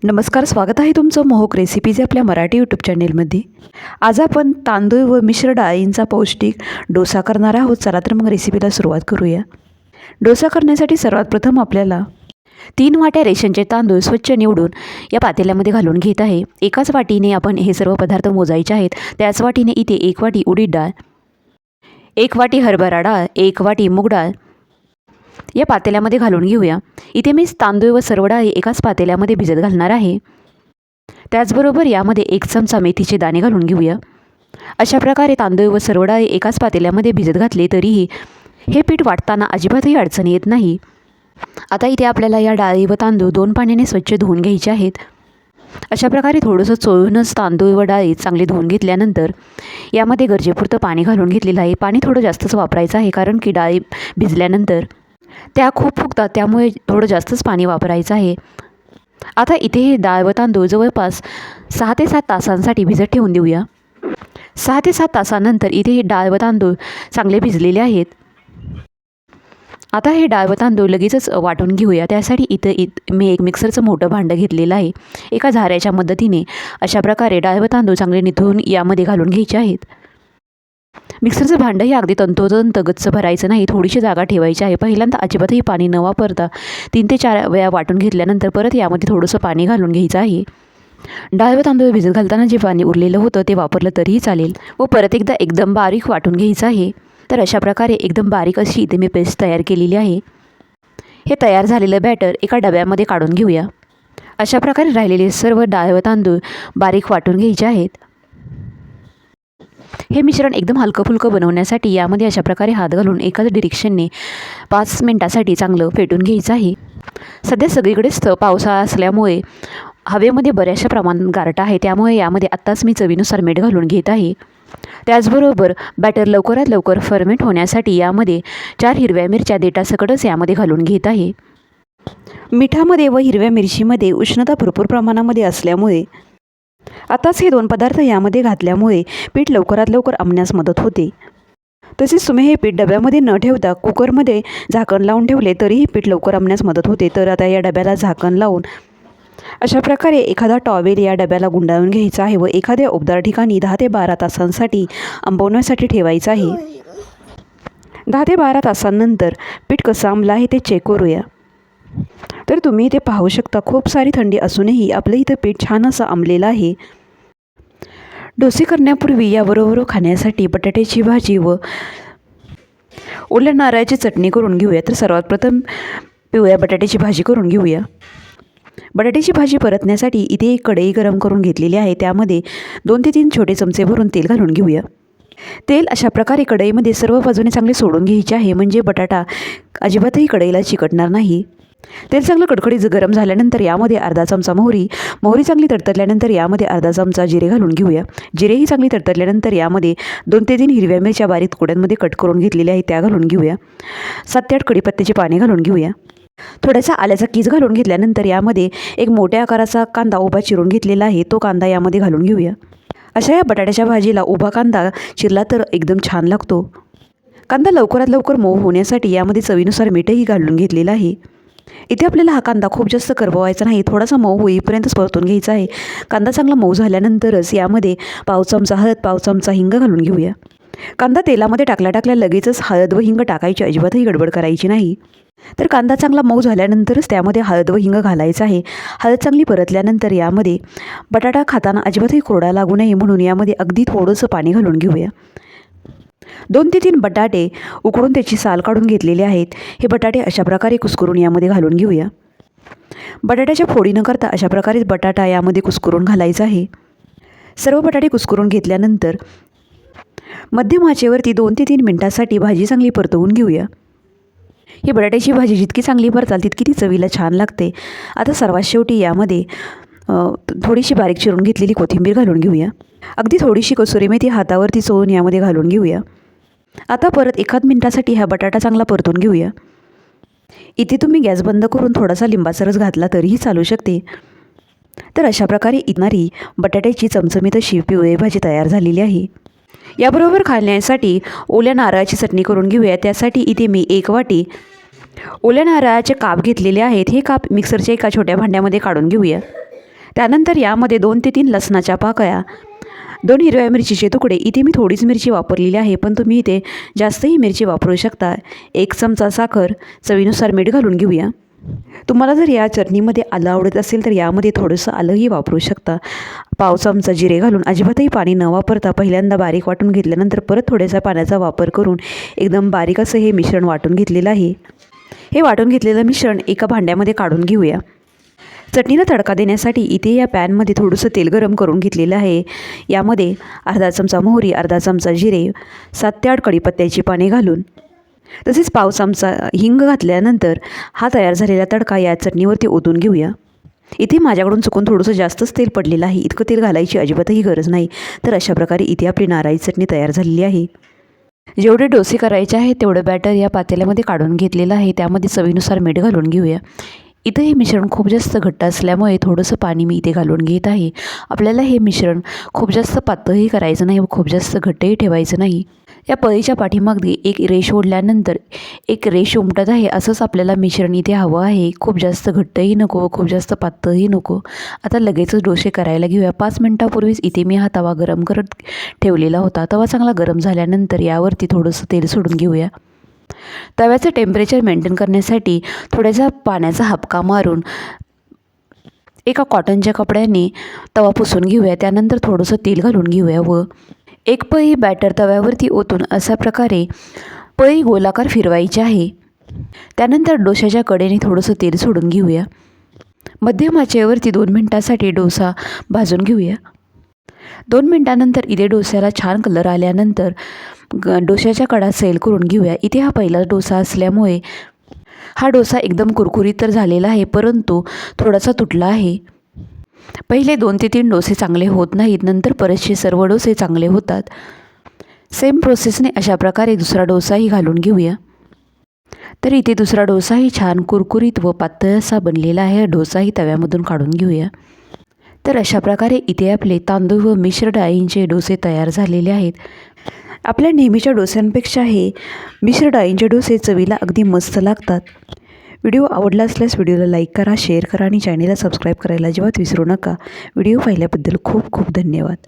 नमस्कार, स्वागत आहे तुमचं मोहक रेसिपीज आपल्या मराठी यूट्यूब चॅनेलमध्ये. आज आपण तांदूळ व मिश्र डाळींचा पौष्टिक डोसा करणार आहोत. चला तर मग रेसिपीला सुरुवात करूया. डोसा करण्यासाठी सर्वात प्रथम आपल्याला 3 वाट्या रेशनचे तांदूळ स्वच्छ निवडून या पातेल्यामध्ये घालून घेत आहे. एकाच वाटीने आपण हे सर्व पदार्थ मोजायचे आहेत. त्याच वाटीने इथे 1 वाटी उडीद डाळ, 1 वाटी हरभरा डाळ, 1 वाटी मूग डाळ या पातेल्यामध्ये घालून घेऊया. इथे मी तांदूळ व सर्व डाळी एकाच पातेल्यामध्ये भिजत घालणार आहे. त्याचबरोबर यामध्ये 1 चमचा मेथीचे दाणे घालून घेऊया. अशा प्रकारे तांदूळ व सर्व डाळी एकाच पातेल्यामध्ये भिजत घातले तरीही हे पीठ वाटताना अजिबातही अडचण येत नाही. आता इथे आपल्याला या डाळी व तांदूळ 2 पाण्याने स्वच्छ धुवून घ्यायचे आहेत. अशा प्रकारे थोडंसं चोळूनच तांदूळ व डाळी चांगले धुवून घेतल्यानंतर यामध्ये गरजेपुरतं पाणी घालून घेतलेलं आहे. पाणी थोडं जास्तच वापरायचं आहे, कारण की डाळी भिजल्यानंतर त्या खूप फुगतात, त्यामुळे थोडं जास्तच पाणी वापरायचं आहे. आता इथे हे डाळ व तांदूळ जवळपास 6 ते 7 तासांसाठी भिजत ठेवून देऊया. 6 ते 7 तासानंतर इथे हे डाळ व तांदूळ चांगले भिजलेले आहेत. आता हे डाळ व तांदूळ लगेचच वाटून घेऊया. त्यासाठी इथं मी एक मिक्सरचं मोठं भांडं घेतलेलं आहे. एका झाऱ्याच्या मदतीने अशा प्रकारे डाळ व तांदूळ चांगले निथळून यामध्ये घालून घ्यायचे आहेत. मिक्सरचं भांडं हे अगदी तंतोतंत गच्च भरायचं नाही, थोडीशी जागा ठेवायची आहे. पहिल्यांदा अजिबातही पाणी न वापरता 3 ते 4 वेळा वाटून घेतल्यानंतर परत यामध्ये थोडंसं पाणी घालून घ्यायचं आहे. डाळ व तांदूळ भिजत घालताना जे पाणी उरलेलं होतं ते वापरलं तरीही चालेल व परत एकदा एकदम बारीक वाटून घ्यायचं आहे. तर अशा प्रकारे एकदम बारीक अशी इथे मी पेस्ट तयार केलेली आहे. हे तयार झालेलं बॅटर एका डब्यामध्ये काढून घेऊया. अशा प्रकारे राहिलेले सर्व डाळ व तांदूळ बारीक वाटून घ्यायचे आहेत. हे मिश्रण एकदम हलकं फुलकं बनवण्यासाठी यामध्ये अशा प्रकारे हात घालून एकाच डिरेक्शनने 5 मिनिटासाठी चांगलं फेटून घ्यायचं आहे. सध्या सगळीकडेच पावसाळा असल्यामुळे हवेमध्ये बऱ्याचशा प्रमाणात गारठा आहे, त्यामुळे यामध्ये आत्ताच मी चवीनुसार मीठ घालून घेत आहे. त्याचबरोबर बॅटर लवकरात लवकर फर्मेंट होण्यासाठी यामध्ये 4 हिरव्या मिरच्या देठासकटच यामध्ये घालून घेत आहे. मिठामध्ये व हिरव्या मिरचीमध्ये उष्णता भरपूर प्रमाणामध्ये असल्यामुळे आताच हे 2 पदार्थ यामध्ये घातल्यामुळे पीठ लवकरात लवकर आंबण्यास मदत होते. तसेच तुम्ही हे पीठ डब्यामध्ये न ठेवता कुकरमध्ये झाकण लावून ठेवले तरीही पीठ लवकर आंबण्यास मदत होते. तर आता या डब्याला झाकण लावून अशा प्रकारे एखादा टॉवेल या डब्याला गुंडाळून घ्यायचा आहे व एखाद्या उबदार ठिकाणी 10 ते 12 तासांसाठी आंबवण्यासाठी ठेवायचं आहे. 10 ते 12 तासांनंतर पीठ कसं आंबलं आहे ते चेक करूया. तर तुम्ही इथे पाहू शकता, खूप सारी थंडी असूनही आपलं इथं पीठ छान असं आंबलेलं आहे. डोसे करण्यापूर्वी याबरोबर खाण्यासाठी बटाट्याची भाजी व ओल्या नारळाची चटणी करून घेऊया. तर सर्वात प्रथम पिवळ्या बटाट्याची भाजी करून घेऊया. बटाट्याची भाजी परतण्यासाठी इथे एक कढई गरम करून घेतलेली आहे. त्यामध्ये 2 ते 3 छोटे चमचे भरून तेल घालून घेऊया. तेल अशा प्रकारे कढईमध्ये सर्व बाजूने चांगले सोडून घ्यायचे आहे, म्हणजे बटाटा अजिबातही कढईला चिकटणार नाही. तेल चांगलं कडकडीत गरम झाल्यानंतर यामध्ये अर्धा चमचा मोहरी चांगली तडतडल्यानंतर यामध्ये अर्धा चमचा जिरे घालून घेऊया. जिरेही चांगली तडतडल्यानंतर यामध्ये 2 ते 3 हिरव्या मिरच्या बारीक तुकड्यांमध्ये कट करून घेतलेल्या आहेत त्या घालून घेऊया. 7 ते 8 कढीपत्त्याचे पाने घालून घेऊया. थोडासा आल्याचा कीस घालून घेतल्यानंतर यामध्ये एक मोठ्या आकाराचा कांदा उभा चिरून घेतलेला आहे, तो कांदा यामध्ये घालून घेऊया. अशा या बटाट्याच्या भाजीला उभा कांदा चिरला तर एकदम छान लागतो. कांदा लवकरात लवकर मऊ होण्यासाठी यामध्ये चवीनुसार मीठही घालून घेतलेलं आहे. इथे आपल्याला हा कांदा खूप जास्त करपवायचा नाही, थोडासा मऊ होईपर्यंतच परतून घ्यायचा आहे. कांदा चांगला मऊ झाल्यानंतरच यामध्ये पाव चमचा हळद, पाव चमचा हिंग घालून घेऊया. कांदा तेलामध्ये टाकल्या लगेचच हळद व हिंग टाकायची, अजिबातही गडबड करायची नाही. तर कांदा चांगला मऊ झाल्यानंतरच त्यामध्ये हळद व हिंग घालायचं आहे. हळद चांगली परतल्यानंतर यामध्ये बटाटा खाताना अजिबातही कोरडा लागू नये म्हणून यामध्ये अगदी थोडंसं पाणी घालून घेऊया. 2 ते 3 बटाटे उकडून त्याची साल काढून घेतलेले आहेत. हे बटाटे अशा प्रकारे कुस्करून यामध्ये घालून घेऊया. बटाट्याच्या फोडी न करता अशा प्रकारे बटाटा यामध्ये कुस्करून घालायचा आहे. सर्व बटाटे कुस्करून घेतल्यानंतर मध्यम आचेवरती 2 ते 3 मिनिटांसाठी भाजी चांगली परतवून घेऊया. ही बटाट्याची भाजी जितकी चांगली परताल तितकी ती चवीला छान लागते. आता सर्वात शेवटी यामध्ये थोडीशी बारीक चिरून घेतलेली कोथिंबीर घालून घेऊया. अगदी थोडीशी कसुरी मेथी हातावरती चोळून यामध्ये घालून घेऊया. आता परत 1 मिनिटासाठी हा बटाटा चांगला परतून घेऊया. इथे तुम्ही गॅस बंद करून थोडासा लिंबाचा रस घातला तरीही चालू शकते. तर अशा प्रकारे इतणारी बटाट्याची चमचमीत अशी पिवळी भाजी तयार झालेली आहे. याबरोबर खाण्यासाठी ओल्या नारळाची चटणी करून घेऊया. त्यासाठी इथे मी 1 वाटी ओल्या नारळाचे काप घेतलेले आहेत. हे काप मिक्सरच्या एका छोट्या भांड्यामध्ये काढून घेऊया. त्यानंतर यामध्ये 2 ते 3 लसणाच्या पाकळ्या, 2 हिरव्या मिरचीचे तुकडे, इथे मी थोडीच मिरची वापरलेली आहे पण तुम्ही इथे जास्तही मिरची वापरू शकता, 1 चमचा साखर, चवीनुसार मीठ घालून घेऊया. तुम्हाला जर या चटणीमध्ये आलं आवडत असेल तर यामध्ये थोडंसं आलंही वापरू शकता. पाव चमचा जिरे घालून अजिबातही पाणी न वापरता पहिल्यांदा बारीक वाटून घेतल्यानंतर परत थोड्यासा पाण्याचा वापर करून एकदम बारीक असं हे मिश्रण वाटून घेतलेलं आहे. हे वाटून घेतलेलं मिश्रण एका भांड्यामध्ये काढून घेऊया. चटणीला तडका देण्यासाठी इथे या पॅनमध्ये थोडंसं तेल गरम करून घेतलेलं आहे. यामध्ये अर्धा चमचा मोहरी, अर्धा चमचा जिरे, 7 ते 8 कढीपत्त्याची पाने घालून तसेच पाव चमचा हिंग घातल्यानंतर हा तयार झालेला तडका या चटणीवरती ओतून घेऊया. इथे माझ्याकडून चुकून थोडंसं जास्तच तेल पडलेलं आहे, इतकं तेल घालायची अजिबातही गरज नाही. तर अशा प्रकारे इथे आपली नारळी चटणी तयार झालेली आहे. जेवढे डोसे करायचे आहेत तेवढं बॅटर या पातेल्यामध्ये काढून घेतलेलं आहे. त्यामध्ये चवीनुसार मीठ घालून घेऊया. इथं हे मिश्रण खूप जास्त घट्ट असल्यामुळे थोडंसं पाणी मी इथे घालून घेत आहे. आपल्याला हे मिश्रण खूप जास्त पातळही करायचं नाही व खूप जास्त घट्टही ठेवायचं नाही. या पळीच्या पाठीमागे एक रेष ओढल्यानंतर एक रेष उमटत आहे असंच आपल्याला मिश्रण इथे हवं आहे. खूप जास्त घट्टही नको व खूप जास्त पातळही नको. आता लगेचच डोसे करायला घेऊया. 5 मिनटापूर्वीच इथे मी हा तवा गरम करत ठेवलेला होता. तवा चांगला गरम झाल्यानंतर यावरती थोडंसं तेल सोडून घेऊया. तव्याचं टेम्परेचर मेंटेन करण्यासाठी थोड्यासा पाण्याचा हापका मारून एका कॉटनच्या कपड्याने तवा पुसून घेऊया. त्यानंतर थोडंसं तेल घालून घेऊया व एक पळी बॅटर तव्यावरती ओतून अशा प्रकारे पळी गोलाकार फिरवायची आहे. त्यानंतर डोशाच्या कडेने थोडंसं तेल सोडून घेऊया. मध्यम आचेवरती 2 मिनटासाठी डोसा भाजून घेऊया. 2 मिनटानंतर इथे डोस्याला छान कलर आल्यानंतर डोशाच्या कडा सैल करून घेऊया. इथे हा पहिलाच डोसा असल्यामुळे हा डोसा एकदम कुरकुरीत तर झालेला आहे परंतु थोडासा तुटला आहे. पहिले 2 ते 3 डोसे चांगले होत नाहीत, नंतर परतचे सर्व डोसे चांगले होतात. सेम प्रोसेसने अशा प्रकारे दुसरा डोसाही घालून घेऊया. तर इथे दुसरा डोसाही छान कुरकुरीत व पातळ असा बनलेला आहे. डोसाही तव्यामधून काढून घेऊया. तर अशा प्रकारे इथे आपले तांदूळ व मिश्र डाळींचे डोसे तयार झालेले आहेत. आपल्या नेहमीच्या डोस्यांपेक्षा हे मिश्र डाळींचे डोसे चवीला अगदी मस्त लागतात. व्हिडिओ आवडला असल्यास व्हिडिओला लाईक करा, शेअर करा आणि चॅनेलला सबस्क्राईब करायला अजिबात विसरू नका. व्हिडिओ पाहिल्याबद्दल खूप खूप धन्यवाद.